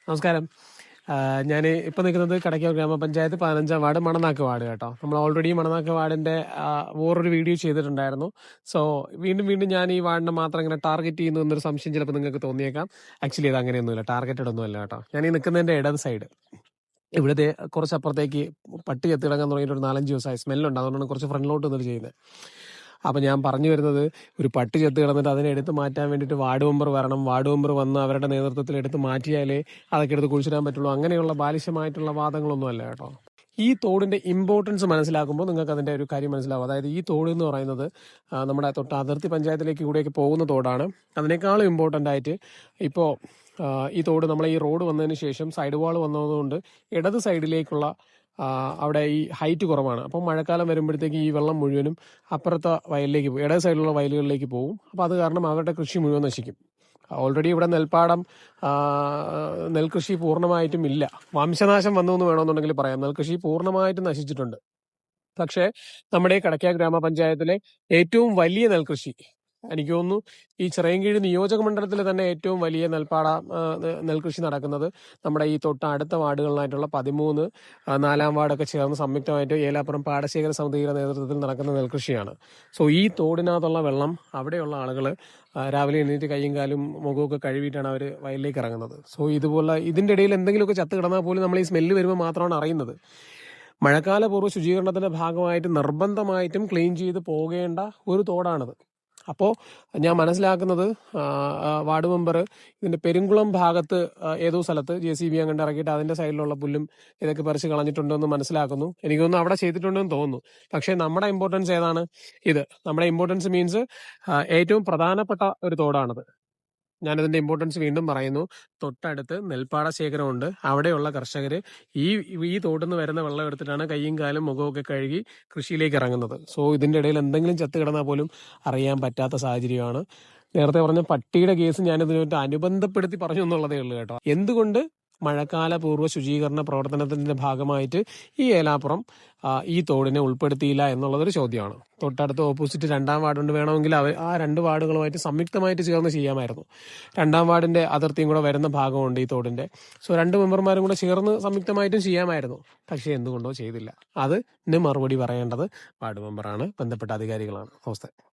നമസ്കാരം. ഞാൻ ഇപ്പോൾ നിൽക്കുന്നത് കടയ്ക്കൽ ഗ്രാമപഞ്ചായത്ത് 15-ാം വാർഡ് മണനാക്ക് വാർഡ് കേട്ടോ. നമ്മൾ ഓൾറെഡി മണനാക്ക് വാർഡിൻ്റെ വേറൊരു വീഡിയോ ചെയ്തിട്ടുണ്ടായിരുന്നു. സോ വീണ്ടും വീണ്ടും ഞാൻ ഈ വാർഡിനെ മാത്രം ഇങ്ങനെ ടാർഗറ്റ് ചെയ്യുന്നു എന്നൊരു സംശയം ചിലപ്പോൾ നിങ്ങൾക്ക് തോന്നിയേക്കാം. ആക്ച്വലി ഇത് അങ്ങനെയൊന്നുമില്ല, ടാർഗറ്റഡ് ഒന്നുമല്ല കേട്ടോ. ഞാൻ ഈ നിൽക്കുന്നതിൻ്റെ ഇടത് സൈഡ് ഇവിടുത്തെ കുറച്ചപ്പുറത്തേക്ക് പട്ടി എത്തിടങ്ങാൻ തുടങ്ങിയിട്ട് ഒരു 4-5 ദിവസമായി. സ്മെല്ലുണ്ട്, അതുകൊണ്ടാണ് കുറച്ച് ഫ്രണ്ടിലോട്ട് നിന്നിട്ട് ചെയ്യുന്നത്. അപ്പം ഞാൻ പറഞ്ഞു വരുന്നത്, ഒരു പട്ടി ചത്ത് കിടന്നിട്ട് അതിനെ എടുത്ത് മാറ്റാൻ വേണ്ടിയിട്ട് വാർഡ് മെമ്പർ വരണം, വാർഡ് മെമ്പർ വന്ന് അവരുടെ നേതൃത്വത്തിൽ എടുത്ത് മാറ്റിയാലേ അതൊക്കെ എടുത്ത് കുഴിച്ചിടാൻ പറ്റുള്ളൂ, അങ്ങനെയുള്ള ബാലിശമായിട്ടുള്ള വാദങ്ങളൊന്നും അല്ല കേട്ടോ. ഈ തോടിന്റെ ഇമ്പോർട്ടൻസ് മനസ്സിലാക്കുമ്പോൾ നിങ്ങൾക്ക് അതിന്റെ ഒരു കാര്യം മനസ്സിലാവും. അതായത് ഈ തോട് എന്ന് പറയുന്നത് നമ്മുടെ തൊട്ട് അതിർത്തി പഞ്ചായത്തിലേക്ക് കൂടെയൊക്കെ പോകുന്ന തോടാണ്. അതിനേക്കാളും ഇമ്പോർട്ടൻ്റ് ആയിട്ട് ഇപ്പോൾ ഈ തോട് നമ്മളെ ഈ റോഡ് വന്നതിന് ശേഷം സൈഡ് വാൾ വന്നതുകൊണ്ട് ഇടത് സൈഡിലേക്കുള്ള അവിടെ ഈ ഹൈറ്റ് കുറവാണ്. അപ്പം മഴക്കാലം വരുമ്പോഴത്തേക്ക് ഈ വെള്ളം മുഴുവനും അപ്പുറത്തെ വയലിലേക്ക് പോകും, ഇടത് സൈഡിലുള്ള വയലുകളിലേക്ക് പോകും. അപ്പോൾ അത് കാരണം അവരുടെ കൃഷി മുഴുവൻ നശിക്കും. ഓൾറെഡി ഇവിടെ നെൽപ്പാടം, നെൽകൃഷി പൂർണ്ണമായിട്ടും ഇല്ല. വംശനാശം വന്നു എന്ന് വേണമെന്നുണ്ടെങ്കിൽ പറയാം. നെൽകൃഷി പൂർണ്ണമായിട്ടും നശിച്ചിട്ടുണ്ട്. പക്ഷേ നമ്മുടെ ഈ കടയ്ക്ക ഗ്രാമപഞ്ചായത്തിലെ ഏറ്റവും വലിയ നെൽകൃഷി, എനിക്ക് തോന്നുന്നു ഈ ചിറയൻകീഴ് നിയോജക മണ്ഡലത്തിൽ തന്നെ ഏറ്റവും വലിയ നെൽകൃഷി നടക്കുന്നത് നമ്മുടെ ഈ തൊട്ട് അടുത്ത വാർഡുകളിലായിട്ടുള്ള 13, 4-ാം വാർഡൊക്കെ ചേർന്ന് സംയുക്തമായിട്ട് ഏലാപ്പുറം പാടശേഖര സമിതിയുടെ നേതൃത്വത്തിൽ നടക്കുന്ന നെൽകൃഷിയാണ്. സോ ഈ തോടിനകത്തുള്ള വെള്ളം അവിടെയുള്ള ആളുകൾ രാവിലെ എണീറ്റ് കൈയും കാലും മുഖമൊക്കെ കഴുകിയിട്ടാണ് അവർ വയലിലേക്ക് ഇറങ്ങുന്നത്. സോ ഇതുപോലെ ഇതിൻ്റെ ഇടയിൽ എന്തെങ്കിലുമൊക്കെ ചത്ത് കിടന്നാൽ പോലും നമ്മൾ ഈ സ്മെല്ല് വരുമ്പോൾ മാത്രമാണ് അറിയുന്നത്. മഴക്കാലപൂർവ്വ ശുചീകരണത്തിന്റെ ഭാഗമായിട്ട് നിർബന്ധമായിട്ടും ക്ലീൻ ചെയ്ത് പോകേണ്ട ഒരു തോടാണിത്. അപ്പോൾ ഞാൻ മനസ്സിലാക്കുന്നത്, വാർഡ് മെമ്പർ ഇതിന്റെ പെരുങ്കുളം ഭാഗത്ത് ഏതോ സ്ഥലത്ത് JCB അങ്ങോട്ട് ഇറക്കിയിട്ട് അതിന്റെ സൈഡിലുള്ള പുല്ലും ഇതൊക്കെ പറിച്ച് കളഞ്ഞിട്ടുണ്ടെന്ന് മനസ്സിലാക്കുന്നു. എനിക്ക് തോന്നുന്നു അവിടെ ചെയ്തിട്ടുണ്ടെന്ന് തോന്നുന്നു. പക്ഷേ നമ്മുടെ ഇമ്പോർട്ടൻസ് ഏതാണ്? ഇത് നമ്മുടെ ഇമ്പോർട്ടൻസ് മീൻസ് ഏറ്റവും പ്രധാനപ്പെട്ട ഒരു തോടാണിത്. ഞാനതിന്റെ ഇമ്പോർട്ടൻസ് വീണ്ടും പറയുന്നു. തൊട്ടടുത്ത് നെൽപ്പാട ശേഖരമുണ്ട്. അവിടെയുള്ള കർഷകർ ഈ തോട്ടിൽ നിന്ന് വരുന്ന വെള്ളം എടുത്തിട്ടാണ് കൈയും കാലും മുഖമൊക്കെ കഴുകി കൃഷിയിലേക്ക് ഇറങ്ങുന്നത്. സോ ഇതിന്റെ ഇടയിൽ എന്തെങ്കിലും ചത്ത് കിടന്നാൽ പോലും അറിയാൻ പറ്റാത്ത സാഹചര്യമാണ്. നേരത്തെ പറഞ്ഞ പട്ടിയുടെ കേസ് ഞാനിതിനായിട്ട് അനുബന്ധപ്പെടുത്തി പറഞ്ഞു എന്നുള്ളതേ ഉള്ളൂ കേട്ടോ. എന്തുകൊണ്ട് മഴക്കാലപൂർവ്വ ശുചീകരണ പ്രവർത്തനത്തിന്റെ ഭാഗമായിട്ട് ഈ ഏലാപ്പുറം ഈ തോടിനെ ഉൾപ്പെടുത്തിയില്ല എന്നുള്ളതൊരു ചോദ്യമാണ്. തൊട്ടടുത്ത് ഓപ്പോസിറ്റ് 2-ാം വാർഡുണ്ട്. വേണമെങ്കിൽ ആ 2 വാർഡുകളുമായിട്ട് സംയുക്തമായിട്ട് ചേർന്ന് ചെയ്യാമായിരുന്നു. 2-ാം വാർഡിന്റെ അതിർത്തിയും കൂടെ വരുന്ന ഭാഗമുണ്ട് ഈ തോടിന്റെ. സോ 2 മെമ്പർമാരും കൂടെ ചേർന്ന് സംയുക്തമായിട്ടും ചെയ്യാമായിരുന്നു. പക്ഷേ എന്തുകൊണ്ടോ ചെയ്തില്ല. അതിന് മറുപടി പറയേണ്ടത് വാർഡ് മെമ്പറാണ്, ബന്ധപ്പെട്ട അധികാരികളാണ്. നമസ്തേ.